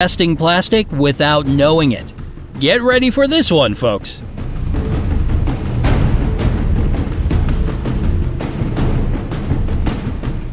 ingesting plastic without knowing it. Get ready for this one, folks.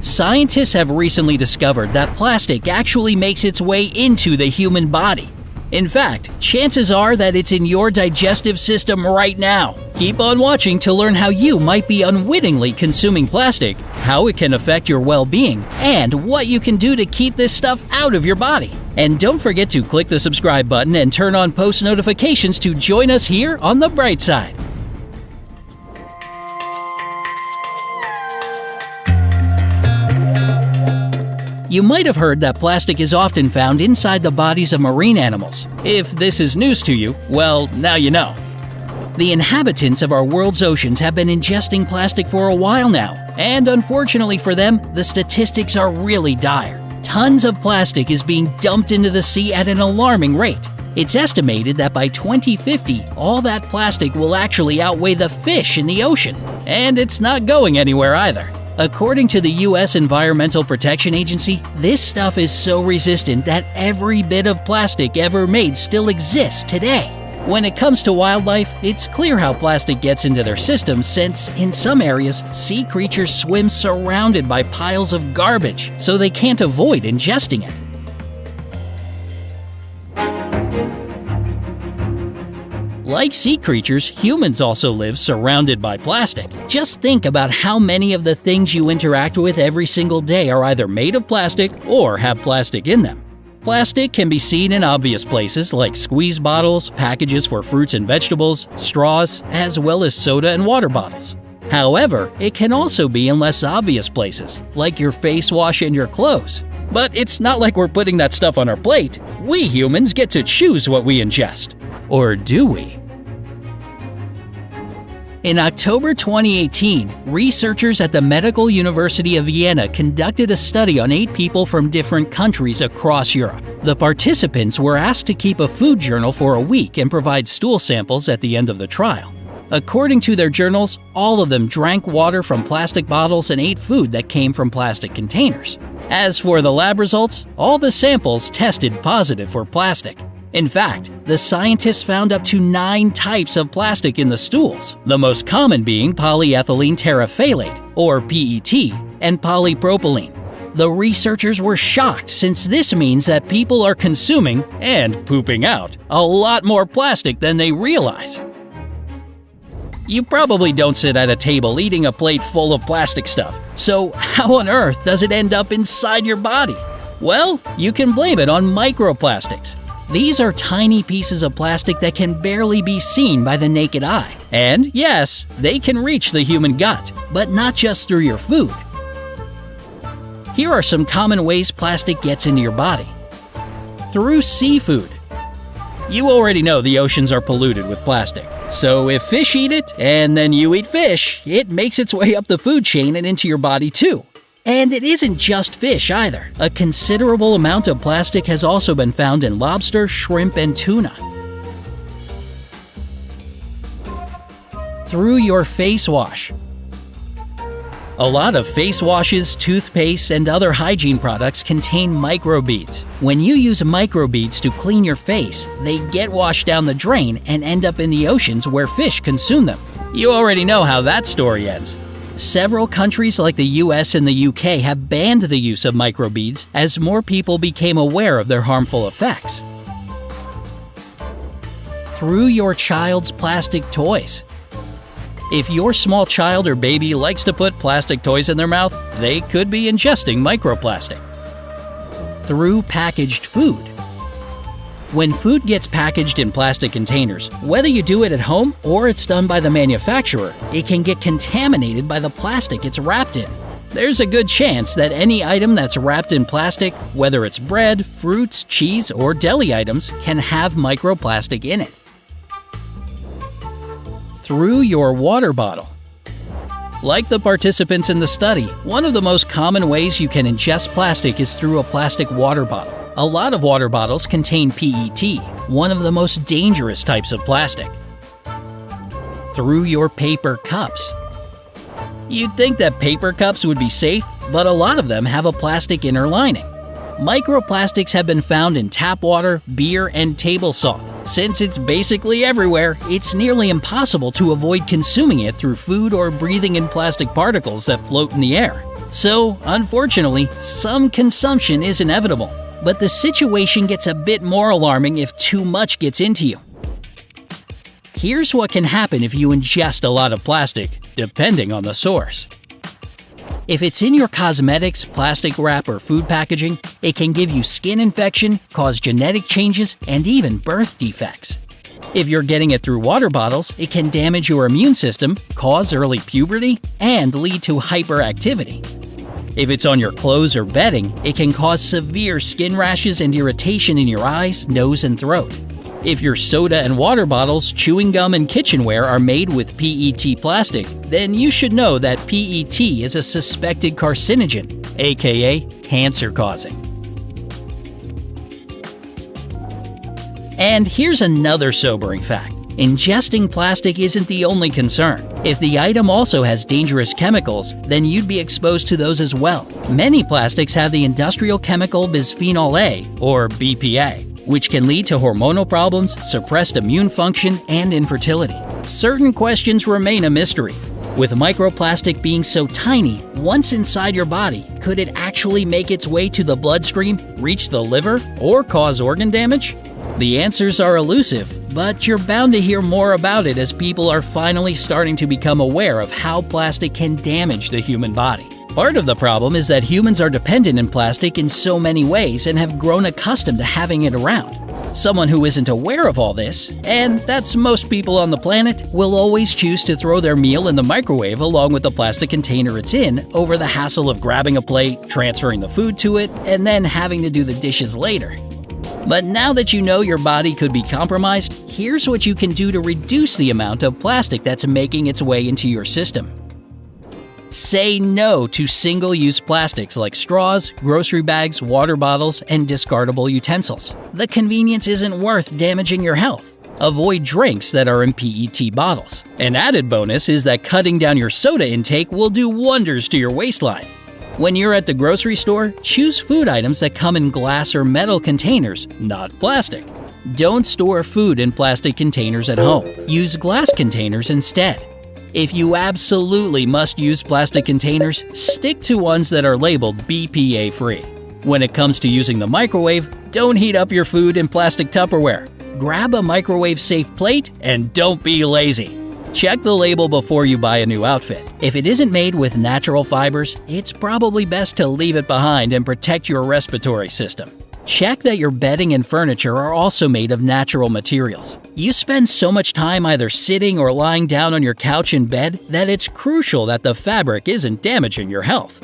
Scientists have recently discovered that plastic actually makes its way into the human body. In fact, chances are that it's in your digestive system right now. Keep on watching to learn how you might be unwittingly consuming plastic, how it can affect your well-being, and what you can do to keep this stuff out of your body. And don't forget to click the subscribe button and turn on post notifications to join us here on the bright side. You might have heard that plastic is often found inside the bodies of marine animals. If this is news to you, well, now you know. The inhabitants of our world's oceans have been ingesting plastic for a while now, and unfortunately for them, the statistics are really dire. Tons of plastic is being dumped into the sea at an alarming rate. It's estimated that by 2050, all that plastic will actually outweigh the fish in the ocean. And it's not going anywhere either. According to the U.S. Environmental Protection Agency, this stuff is so resistant that every bit of plastic ever made still exists today. When it comes to wildlife, it's clear how plastic gets into their systems since, in some areas, sea creatures swim surrounded by piles of garbage, so they can't avoid ingesting it. Like sea creatures, humans also live surrounded by plastic. Just think about how many of the things you interact with every single day are either made of plastic or have plastic in them. Plastic can be seen in obvious places like squeeze bottles, packages for fruits and vegetables, straws, as well as soda and water bottles. However, it can also be in less obvious places, like your face wash and your clothes. But it's not like we're putting that stuff on our plate. We humans get to choose what we ingest. Or do we? In October 2018, researchers at the Medical University of Vienna conducted a study on 8 people from different countries across Europe. The participants were asked to keep a food journal for a week and provide stool samples at the end of the trial. According to their journals, all of them drank water from plastic bottles and ate food that came from plastic containers. As for the lab results, all the samples tested positive for plastic. In fact, the scientists found up to 9 types of plastic in the stools, the most common being polyethylene terephthalate, or PET, and polypropylene. The researchers were shocked since this means that people are consuming, and pooping out, a lot more plastic than they realize. You probably don't sit at a table eating a plate full of plastic stuff, so how on earth does it end up inside your body? Well, you can blame it on microplastics. These are tiny pieces of plastic that can barely be seen by the naked eye. And yes, they can reach the human gut, but not just through your food. Here are some common ways plastic gets into your body. Through seafood. You already know the oceans are polluted with plastic. So if fish eat it, and then you eat fish, it makes its way up the food chain and into your body too. And it isn't just fish either. A considerable amount of plastic has also been found in lobster, shrimp, and tuna. Through your face wash. A lot of face washes, toothpaste, and other hygiene products contain microbeads. When you use microbeads to clean your face, they get washed down the drain and end up in the oceans where fish consume them. You already know how that story ends. Several countries like the US and the UK have banned the use of microbeads as more people became aware of their harmful effects. Through your child's plastic toys. If your small child or baby likes to put plastic toys in their mouth, they could be ingesting microplastic. Through packaged food. When food gets packaged in plastic containers, whether you do it at home or it's done by the manufacturer, it can get contaminated by the plastic it's wrapped in. There's a good chance that any item that's wrapped in plastic, whether it's bread, fruits, cheese, or deli items, can have microplastic in it. Through your water bottle. Like the participants in the study, one of the most common ways you can ingest plastic is through a plastic water bottle. A lot of water bottles contain PET, one of the most dangerous types of plastic. Through your paper cups. You'd think that paper cups would be safe, but a lot of them have a plastic inner lining. Microplastics have been found in tap water, beer, and table salt. Since it's basically everywhere, it's nearly impossible to avoid consuming it through food or breathing in plastic particles that float in the air. So, unfortunately, some consumption is inevitable. But the situation gets a bit more alarming if too much gets into you. Here's what can happen if you ingest a lot of plastic, depending on the source. If it's in your cosmetics, plastic wrap, or food packaging, it can give you skin infection, cause genetic changes, and even birth defects. If you're getting it through water bottles, it can damage your immune system, cause early puberty, and lead to hyperactivity. If it's on your clothes or bedding, it can cause severe skin rashes and irritation in your eyes, nose, and throat. If your soda and water bottles, chewing gum, and kitchenware are made with PET plastic, then you should know that PET is a suspected carcinogen, aka cancer-causing. And here's another sobering fact. Ingesting plastic isn't the only concern. If the item also has dangerous chemicals, then you'd be exposed to those as well. Many plastics have the industrial chemical bisphenol A, or BPA, which can lead to hormonal problems, suppressed immune function, and infertility. Certain questions remain a mystery. With microplastic being so tiny, once inside your body, could it actually make its way to the bloodstream, reach the liver, or cause organ damage? The answers are elusive, but you're bound to hear more about it as people are finally starting to become aware of how plastic can damage the human body. Part of the problem is that humans are dependent on plastic in so many ways and have grown accustomed to having it around. Someone who isn't aware of all this, and that's most people on the planet, will always choose to throw their meal in the microwave along with the plastic container it's in over the hassle of grabbing a plate, transferring the food to it, and then having to do the dishes later. But now that you know your body could be compromised, here's what you can do to reduce the amount of plastic that's making its way into your system. Say no to single-use plastics like straws, grocery bags, water bottles, and discardable utensils. The convenience isn't worth damaging your health. Avoid drinks that are in PET bottles. An added bonus is that cutting down your soda intake will do wonders to your waistline. When you're at the grocery store, choose food items that come in glass or metal containers, not plastic. Don't store food in plastic containers at home. Use glass containers instead. If you absolutely must use plastic containers, stick to ones that are labeled BPA-free. When it comes to using the microwave, don't heat up your food in plastic Tupperware. Grab a microwave-safe plate and don't be lazy. Check the label before you buy a new outfit. If it isn't made with natural fibers, it's probably best to leave it behind and protect your respiratory system. Check that your bedding and furniture are also made of natural materials. You spend so much time either sitting or lying down on your couch in bed that it's crucial that the fabric isn't damaging your health.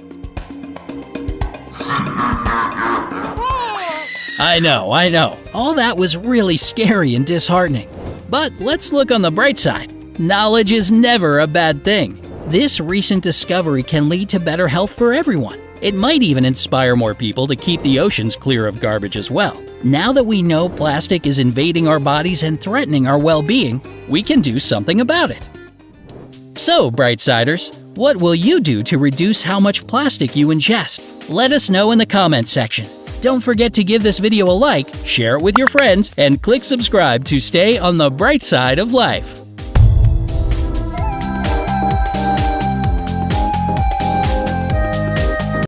I know. All that was really scary and disheartening. But let's look on the bright side. Knowledge is never a bad thing. This recent discovery can lead to better health for everyone. It might even inspire more people to keep the oceans clear of garbage as well. Now that we know plastic is invading our bodies and threatening our well-being, we can do something about it. So, Brightsiders, what will you do to reduce how much plastic you ingest? Let us know in the comments section. Don't forget to give this video a like, share it with your friends, and click subscribe to stay on the bright side of life.